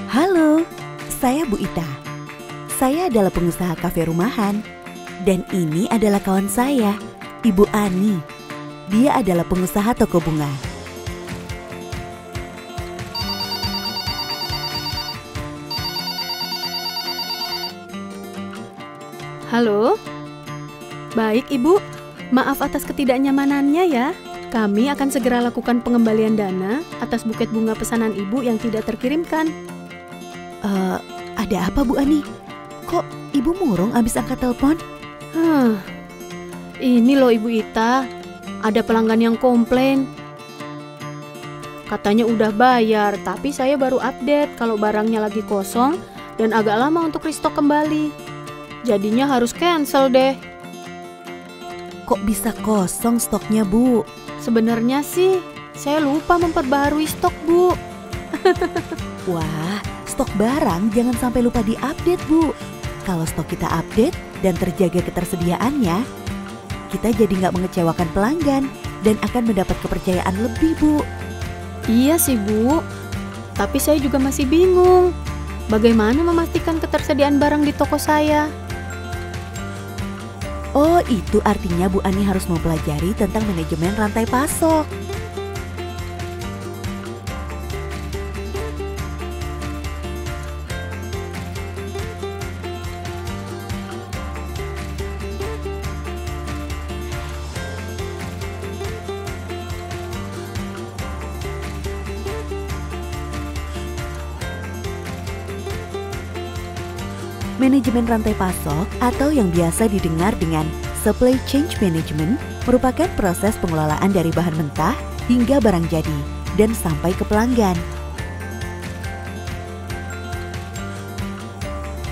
Halo, saya Bu Ita. Saya adalah pengusaha kafe rumahan. Dan ini adalah kawan saya, Ibu Ani. Dia adalah pengusaha toko bunga. Halo? Baik, Ibu. Maaf atas ketidaknyamanannya ya. Kami akan segera lakukan pengembalian dana atas buket bunga pesanan Ibu yang tidak terkirimkan. Ada apa Bu Ani? Kok Ibu murung abis angkat telepon? Ini loh Ibu Ita, ada pelanggan yang komplain. Katanya udah bayar, tapi saya baru update kalau barangnya lagi kosong dan agak lama untuk restock kembali. Jadinya harus cancel deh. Kok bisa kosong stoknya Bu? Sebenarnya sih, saya lupa memperbaharui stok, Bu. Wah, stok barang jangan sampai lupa diupdate Bu. Kalau stok kita update dan terjaga ketersediaannya, kita jadi nggak mengecewakan pelanggan dan akan mendapat kepercayaan lebih Bu. Iya sih Bu, tapi saya juga masih bingung. Bagaimana memastikan ketersediaan barang di toko saya? Oh, itu artinya Bu Ani harus mempelajari tentang manajemen rantai pasok. Manajemen rantai pasok atau yang biasa didengar dengan supply chain management merupakan proses pengelolaan dari bahan mentah hingga barang jadi dan sampai ke pelanggan.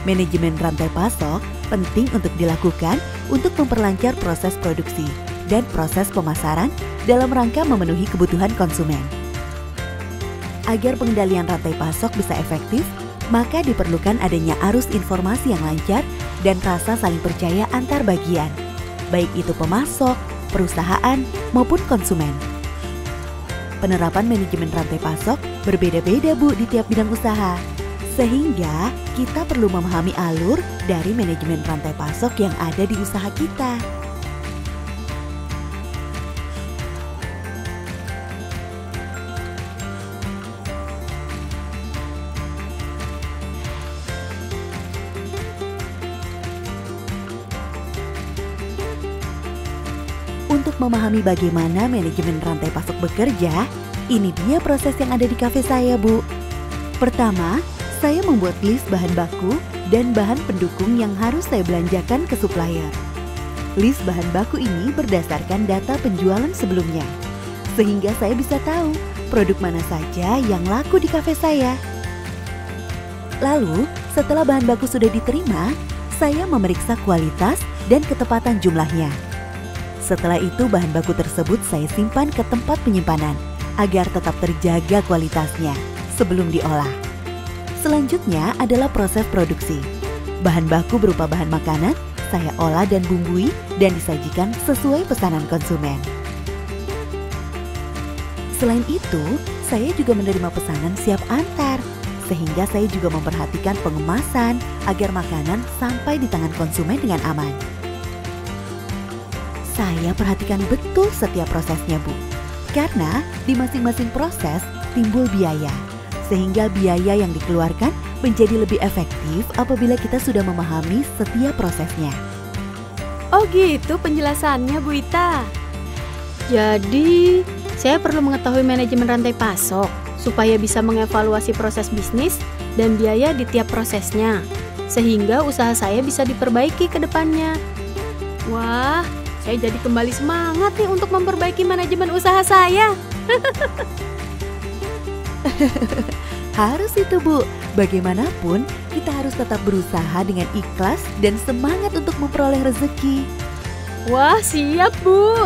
Manajemen rantai pasok penting untuk dilakukan untuk memperlancar proses produksi dan proses pemasaran dalam rangka memenuhi kebutuhan konsumen. Agar pengendalian rantai pasok bisa efektif, maka diperlukan adanya arus informasi yang lancar dan rasa saling percaya antar bagian, baik itu pemasok, perusahaan, maupun konsumen. Penerapan manajemen rantai pasok berbeda-beda Bu di tiap bidang usaha, sehingga kita perlu memahami alur dari manajemen rantai pasok yang ada di usaha kita. Untuk memahami bagaimana manajemen rantai pasok bekerja, ini dia proses yang ada di kafe saya, Bu. Pertama, saya membuat list bahan baku dan bahan pendukung yang harus saya belanjakan ke supplier. List bahan baku ini berdasarkan data penjualan sebelumnya, sehingga saya bisa tahu produk mana saja yang laku di kafe saya. Lalu, setelah bahan baku sudah diterima, saya memeriksa kualitas dan ketepatan jumlahnya. Setelah itu bahan baku tersebut saya simpan ke tempat penyimpanan agar tetap terjaga kualitasnya sebelum diolah. Selanjutnya adalah proses produksi. Bahan baku berupa bahan makanan saya olah dan bumbui dan disajikan sesuai pesanan konsumen. Selain itu, saya juga menerima pesanan siap antar, sehingga saya juga memperhatikan pengemasan agar makanan sampai di tangan konsumen dengan aman. Saya perhatikan betul setiap prosesnya Bu, karena di masing-masing proses timbul biaya, sehingga biaya yang dikeluarkan menjadi lebih efektif apabila kita sudah memahami setiap prosesnya. Oh gitu penjelasannya Bu Ita. Jadi, saya perlu mengetahui manajemen rantai pasok supaya bisa mengevaluasi proses bisnis dan biaya di tiap prosesnya, sehingga usaha saya bisa diperbaiki ke depannya. Wah, saya jadi kembali semangat nih untuk memperbaiki manajemen usaha saya. Harus itu Bu, bagaimanapun kita harus tetap berusaha dengan ikhlas dan semangat untuk memperoleh rezeki. Wah, siap Bu.